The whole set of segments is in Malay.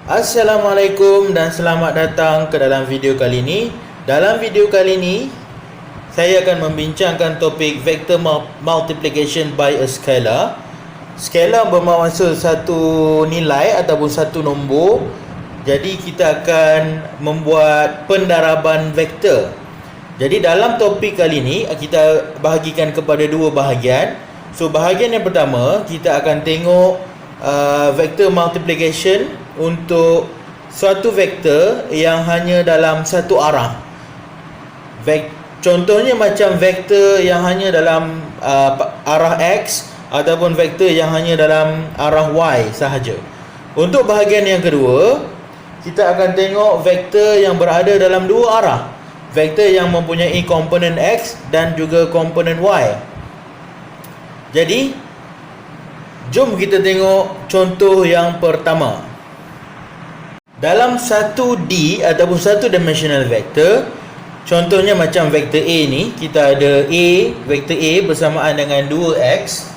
Assalamualaikum dan selamat datang ke dalam video kali ini. Dalam video kali ini, saya akan membincangkan topik vector multiplication by a scalar. Scalar bermaksud satu nilai ataupun satu nombor. Jadi kita akan membuat pendaraban vektor. Jadi dalam topik kali ini kita bahagikan kepada dua bahagian. So bahagian yang pertama kita akan tengok vector multiplication untuk suatu vektor yang hanya dalam satu arah. Contohnya macam vektor yang hanya dalam arah X ataupun vektor yang hanya dalam arah Y sahaja. Untuk bahagian yang kedua, kita akan tengok vektor yang berada dalam dua arah. Vektor yang mempunyai komponen X dan juga komponen Y. Jadi, jom kita tengok contoh yang pertama. Dalam 1D ataupun satu dimensional vector, contohnya macam vektor A ni, kita ada A, vektor A bersamaan dengan 2X.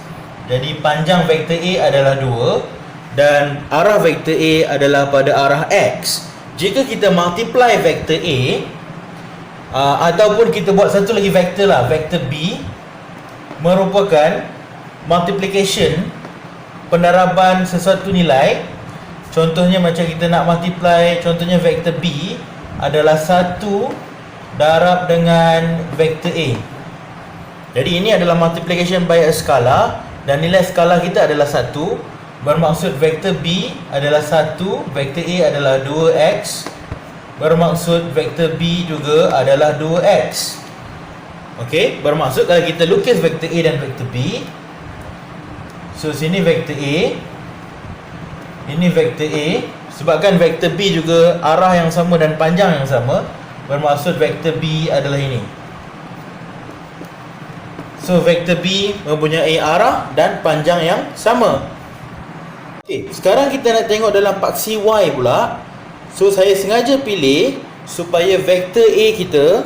Jadi panjang vektor A adalah 2 dan arah vektor A adalah pada arah X. Jika kita multiply vektor A ataupun kita buat satu lagi vektor lah, vektor B, merupakan multiplication, pendaraban sesuatu nilai. Contohnya macam kita nak multiply, contohnya vektor B adalah 1 darab dengan vektor A. Jadi ini adalah multiplication by a scalar dan nilai skalar kita adalah 1. Bermaksud vektor B adalah 1, vektor A adalah 2X. Bermaksud vektor B juga adalah 2X. Okey, bermaksud kalau kita lukis vektor A dan vektor B, so sini vektor A, ini vektor A. Sebabkan vektor B juga arah yang sama dan panjang yang sama, bermaksud vektor B adalah ini. So vektor B mempunyai arah dan panjang yang sama. Okey, sekarang kita nak tengok dalam paksi Y pula. So saya sengaja pilih supaya vektor A kita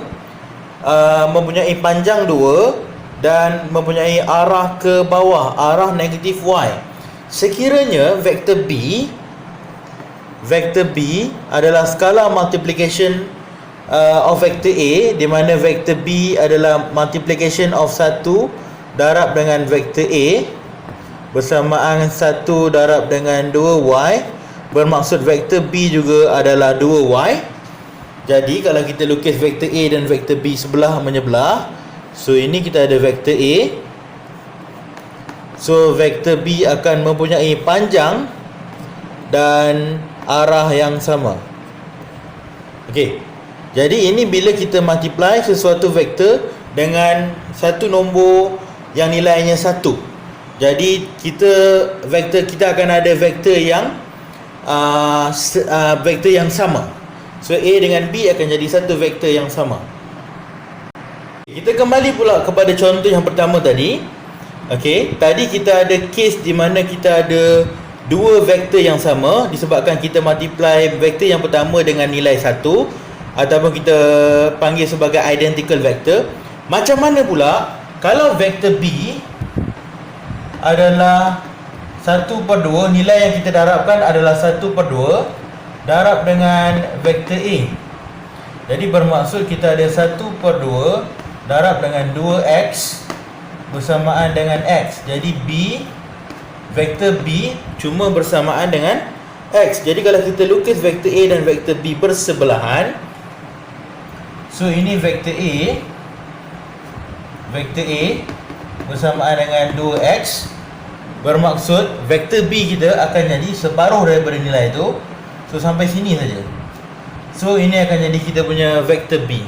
mempunyai panjang 2 dan mempunyai arah ke bawah, arah negatif Y. Sekiranya vektor B adalah scalar multiplication of vektor A, di mana vektor B adalah multiplication of 1 darab dengan vektor A bersamaan 1 darab dengan 2Y. Bermaksud vektor B juga adalah 2Y. Jadi kalau kita lukis vektor A dan vektor B sebelah menyebelah, so ini kita ada vektor A. So vektor B akan mempunyai panjang dan arah yang sama. Okey. Jadi ini bila kita multiply sesuatu vektor dengan satu nombor yang nilainya 1. Jadi vektor kita akan ada vektor yang vektor yang sama. So A dengan B akan jadi satu vektor yang sama. Kita kembali pula kepada contoh yang pertama tadi. Okey, tadi kita ada case di mana kita ada dua vektor yang sama disebabkan kita multiply vektor yang pertama dengan nilai 1 ataupun kita panggil sebagai identical vector. Macam mana pula kalau vektor B adalah 1/2, nilai yang kita darabkan adalah 1/2 darab dengan vektor A. Jadi bermaksud kita ada 1/2 darab dengan 2X bersamaan dengan X. Jadi vektor B cuma bersamaan dengan X. Jadi kalau kita lukis vektor A dan vektor B bersebelahan, so ini vektor A bersamaan dengan 2X. Bermaksud vektor B kita akan jadi separuh daripada nilai itu. So sampai sini saja. So ini akan jadi kita punya vektor B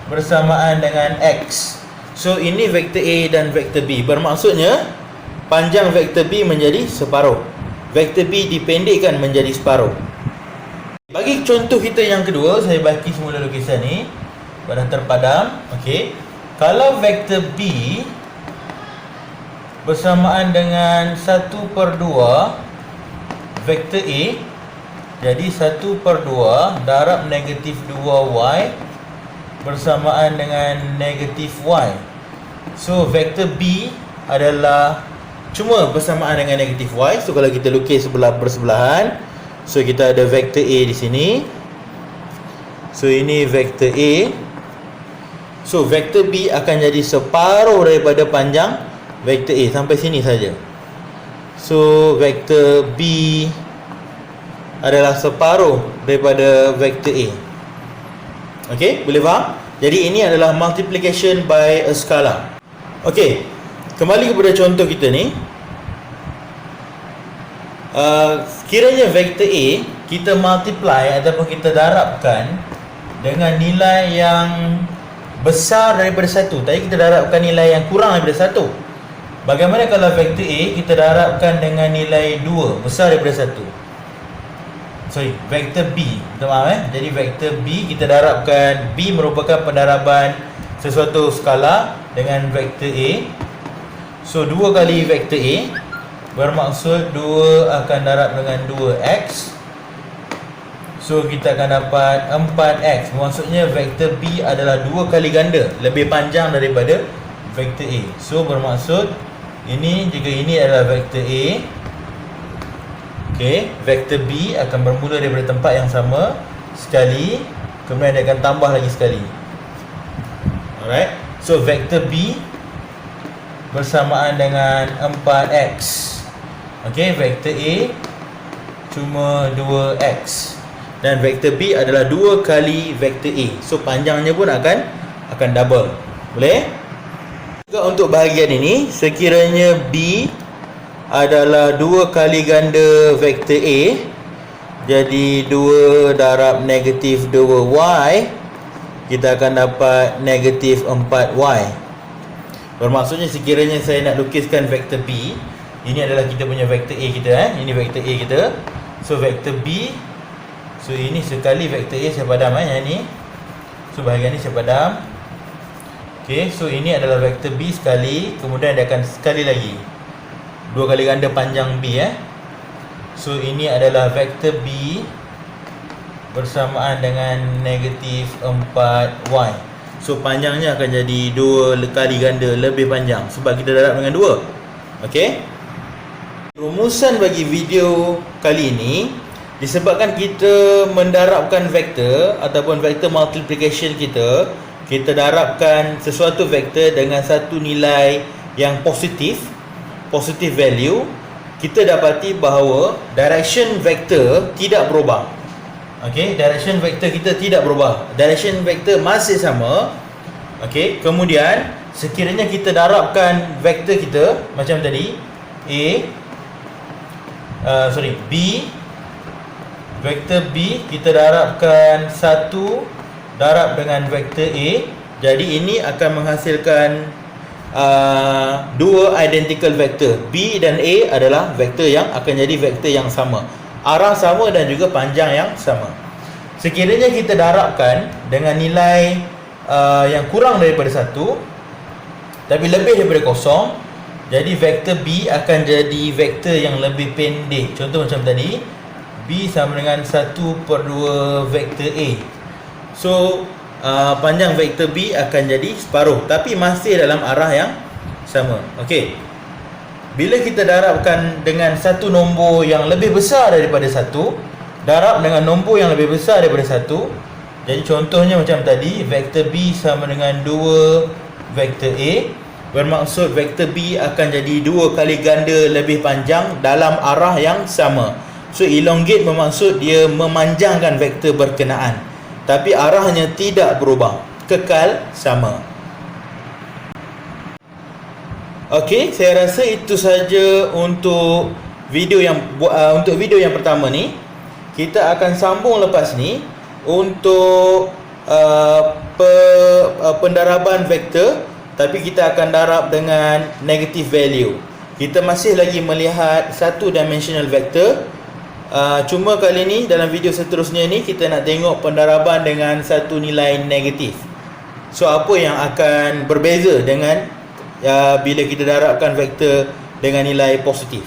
bersamaan dengan X. So ini vektor A dan vektor B. Bermaksudnya panjang vektor B menjadi separuh, vektor B dipendekkan menjadi separuh. Bagi contoh kita yang kedua, saya baki semula lukisan ni pada terpadam. Okey, kalau vektor B bersamaan dengan 1/2 vektor A, jadi 1/2 darab negatif 2Y bersamaan dengan negatif Y. So vektor B adalah cuma bersamaan dengan negatif Y. So kalau kita lukis sebelah bersebelahan, So kita ada vektor A di sini. So ini vektor A. So vektor B akan jadi separuh daripada panjang vektor A. Sampai sini saja. So vektor B adalah separuh daripada vektor A. Okey, boleh faham? Jadi ini adalah multiplication by a scalar. Okey, kembali kepada contoh kita ni. Kiranya vektor A kita multiply ataupun kita darabkan dengan nilai yang besar daripada 1. Tadi kita darabkan nilai yang kurang daripada 1. Bagaimana kalau vektor A kita darabkan dengan nilai 2 besar daripada 1? Vektor B. Minta maaf Jadi vektor B kita darabkan, B merupakan pendaraban sesuatu skala dengan vektor A. So 2 kali vektor A bermaksud 2 akan darab dengan 2x. So kita akan dapat 4x. Maksudnya vektor B adalah 2 kali ganda lebih panjang daripada vektor A. So bermaksud ini, jika ini adalah vektor A, okey, vektor B akan bermula daripada tempat yang sama sekali, kemudian dia akan tambah lagi sekali. Alright. So vektor B bersamaan dengan 4x. Okey, vektor A cuma 2x. Dan vektor B adalah 2 kali vektor A. So panjangnya pun akan double. Boleh? Juga untuk bahagian ini, sekiranya B adalah 2 kali ganda vektor A, jadi 2 darab negatif 2y, kita akan dapat negatif 4y. Bermaksudnya sekiranya saya nak lukiskan vektor B, ini adalah kita punya vektor A kita, ini vektor A kita. So vektor B, so ini sekali vektor A saya padam yang ni. So bahagian ni saya padam. Okey, so ini adalah vektor B sekali, kemudian dia akan sekali lagi 2 kali ganda panjang B. So ini adalah vektor B bersamaan dengan negatif 4y. So panjangnya akan jadi 2 kali ganda lebih panjang sebab kita darab dengan 2. Okey. Rumusan bagi video kali ini, disebabkan kita mendarabkan vektor ataupun vektor multiplication kita darabkan sesuatu vektor dengan satu nilai yang positif value, kita dapati bahawa direction vektor tidak berubah. Okey, direction vektor kita tidak berubah. Direction vektor masih sama. Okey, kemudian sekiranya kita darabkan vektor kita macam tadi, B, vektor B kita darabkan 1 darab dengan vektor A, jadi ini akan menghasilkan 2 identical vektor. B dan A adalah vektor yang akan jadi vektor yang sama, arah sama dan juga panjang yang sama. Sekiranya kita darabkan dengan nilai yang kurang daripada 1 tapi lebih daripada 0, jadi vektor B akan jadi vektor yang lebih pendek. Contoh macam tadi, B sama dengan 1/2 vektor A. So panjang vektor B akan jadi separuh tapi masih dalam arah yang sama. Okey. Bila kita darabkan dengan satu nombor yang lebih besar daripada 1, darab dengan nombor yang lebih besar daripada 1. Jadi contohnya macam tadi, vektor B sama dengan 2 vektor A. Bermaksud vektor B akan jadi 2 kali ganda lebih panjang dalam arah yang sama. So elongate bermaksud dia memanjangkan vektor berkenaan, tapi arahnya tidak berubah, kekal sama. Okey, saya rasa itu saja untuk video yang pertama ni. Kita akan sambung lepas ni untuk pendaraban vektor, tapi kita akan darab dengan negative value. Kita masih lagi melihat satu dimensional vektor. Cuma kali ni dalam video seterusnya ni kita nak tengok pendaraban dengan satu nilai negatif. So apa yang akan berbeza dengan bila kita darabkan vektor dengan nilai positif?